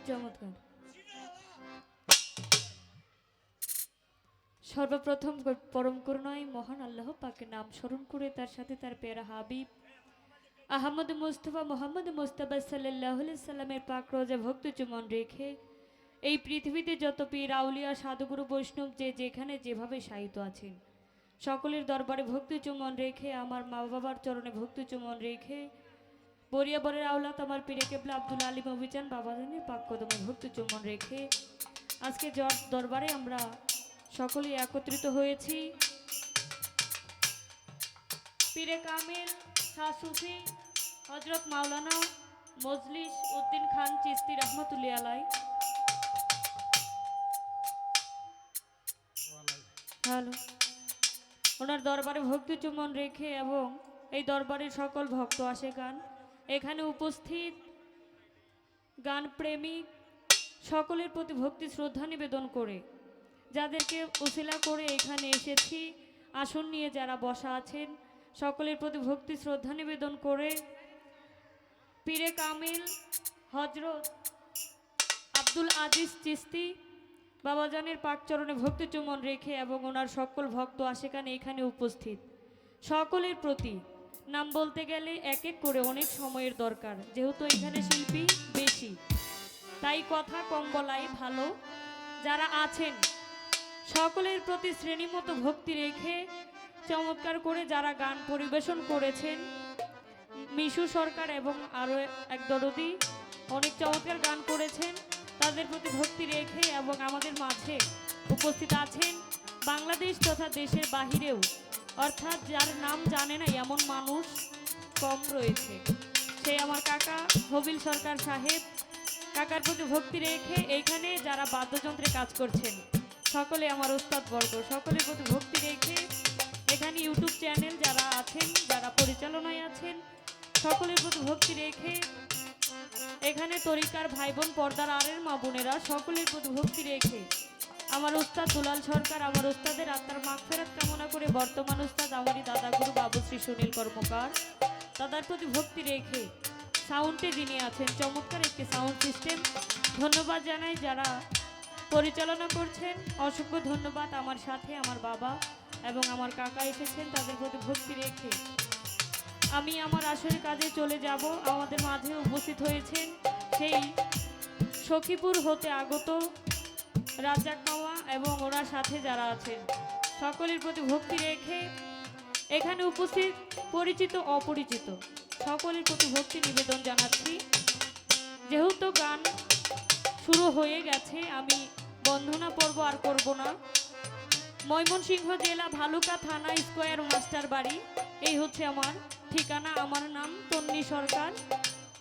চমৎকার। সর্বপ্রথম পরম করুণায় মহান আল্লাহ পাকের নাম স্মরণ করে তার সাথে তার পেয়ারা হাবিব আহমদ মুস্তফা মোহাম্মদ মুস্তাফা সাল্লাল্লাহু আলাইহি সাল্লামের পাক রোজা ভক্তি চুমন রেখে এই পৃথিবীতে যত পীর আউলিয়া সাধুগুরু বৈষ্ণব যে যেখানে যেভাবে শায়িত আছেন সকলের দরবারে ভক্তি চুমন রেখে আমার মা বাবার চরণে ভক্তি চুমন রেখে বরিয়াবরের আওলাদ আমার পীরে কেবলা আব্দুল আলিম অভিযান বাবাজানের পাক কদমে ভক্তি চুমন রেখে আজকে দরবারে আমরা সকলেই একত্রিত হয়েছি পীরে কামিল শাহ সুফি হজরত মাওলানা মজলিস উদ্দিন খান চিস্তি রহমতুল্লাহ আলাই হ্যালো ওনার দরবারে ভক্তি চুমন রেখে এবং এই দরবারের সকল ভক্ত আসে গান এখানে উপস্থিত গান প্রেমিক সকলের প্রতি ভক্তি শ্রদ্ধা নিবেদন করে যাদেরকে উসিলা করে এখানে এসেছি আসন নিয়ে যারা বসা আছেন সকলের প্রতি ভক্তি শ্রদ্ধা নিবেদন করে পীরে কামিল হজরত আব্দুল আজিজ চিস্তি বাবাজানের পাকচরণে ভক্তি চুমন রেখে এবং ওনার সকল ভক্ত আশেকান এখানে উপস্থিত সকলের প্রতি নাম বলতে গেলে এক এক করে অনেক সময়ের দরকার যেহেতু এখানে শিল্পী বেশি তাই কথা কম বলাই ভালো যারা আছেন সকলের প্রতি শ্রেণীমতো ভক্তি রেখে চমৎকার করে যারা গান পরিবেশন করেছেন মিশু সরকার এবং আরও এক দরদি অনেক চমৎকার গান করেছেন তাদের প্রতি ভক্তি রেখে এবং আমাদের মাঝে উপস্থিত আছেন বাংলাদেশ তথা দেশের বাহিরেও অর্থাৎ যার নাম জানে না এমন মানুষ কম রয়েছে সে আমার কাকা হবিল সরকার সাহেব কাকার প্রতি ভক্তি রেখে এইখানে যারা বাদ্যযন্ত্রে কাজ করছেন সকলে আমার ওস্তাদ বর্গ সকলের প্রতি ভক্তি রেখে এখানে ইউটিউব চ্যানেল যারা আছেন যারা পরিচালনায় আছেন সকলের প্রতি ভক্তি রেখে এখানে তরিকার ভাই বোন পর্দার আরের মা বোনেরা সকলের প্রতি ভক্তি রেখে আমার ওস্তাদ দুলাল সরকার আমার ওস্তাদের আত্মার মাগফিরাত কামনা করে বর্তমান ওস্তাদ আমারই দাদা গুরু বাবুশ্রী সুনীল কর্মকার দাদার প্রতি ভক্তি রেখে সাউন্ডে যিনি আছেন চমৎকার একটি সাউন্ড সিস্টেম ধন্যবাদ জানাই যারা পরিচালনা করছেন অসংখ্য ধন্যবাদ আমার সাথে আমার বাবা এবং আমার কাকা এসেছেন তাদের প্রতি ভক্তি রেখে আমি আমার আসলে কাজে চলে যাব আমাদের মাঝে উপস্থিত হয়েছেন সেই সখীপুর হতে আগত রাজ্জাক মামা এবং ওনার সাথে যারা আছেন সকলের প্রতি ভক্তি রেখে এখানে উপস্থিত পরিচিত অপরিচিত সকলের প্রতি ভক্তি নিবেদন জানাচ্ছি যেহেতু গান শুরু হয়ে গেছে আমি বন্ধনা পর্ব আর করব না ময়মনসিংহ জেলা ভালুকা থানা স্কয়ার মাস্টার বাড়ি এই হচ্ছে আমার ঠিকানা আমার নাম তন্নি সরকার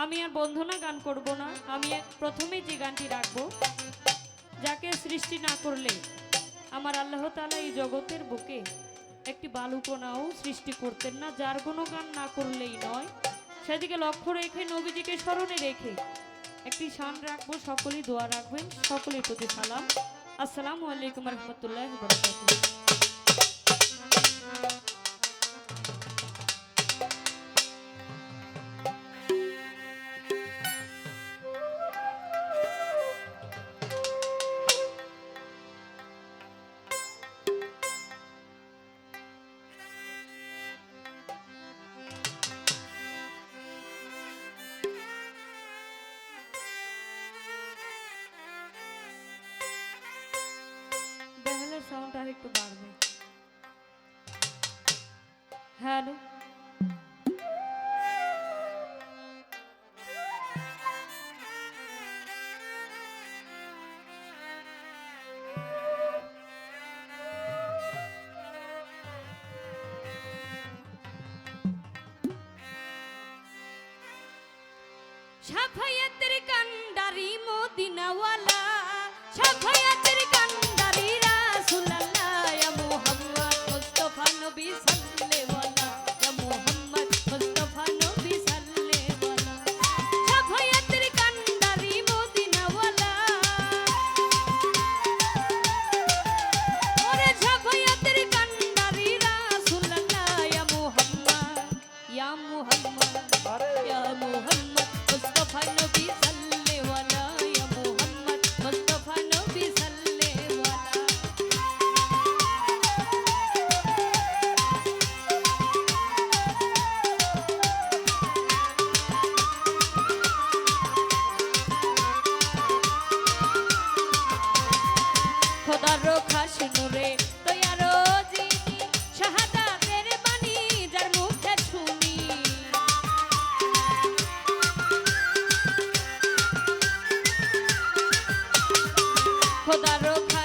আমি আর বন্ধনা গান করব না আমি প্রথমেই যে গানটি রাখবো যাকে সৃষ্টি না করলে আমার আল্লাহ তাআলা এই জগতের বুকে একটি বালুকণাও সৃষ্টি করতেন না যার কোনো গান না করলেই নয় সেদিকে লক্ষ্য রেখে নবীজিকে স্মরণে রেখে একটি শান রাখবো সকলেই দোয়া রাখবেন সকলের প্রতি সালাম আসসালামু আলাইকুম রহমতুল্লাহি ওয়া বারাকাতুহু সাউন্ড আর একটু বাড়বে হ্যালো সাফায়াতের কান্ডারি মদিনাওয়ালা সাফায়াতের কান্ডারি রাসূলুল্লাহ ইয়া মুহাম্মদ মুস্তাফা নবী সাল্লাল্লাহু ইয়া মুহাম্মদ মুস্তাফা নবী সাল্লাল্লাহু সাফায়াতের কান্ডারি মদিনাওয়ালা ওরে সাফায়াতের কান্ডারি রাসূলুল্লাহ ইয়া মুহাম্মদ ইয়া মুহাম্মদ ইয়া মুহাম্মদ মুস্তাফা নবী সাল্লাল্লাহু ইয়া মুহাম্মদ খোদার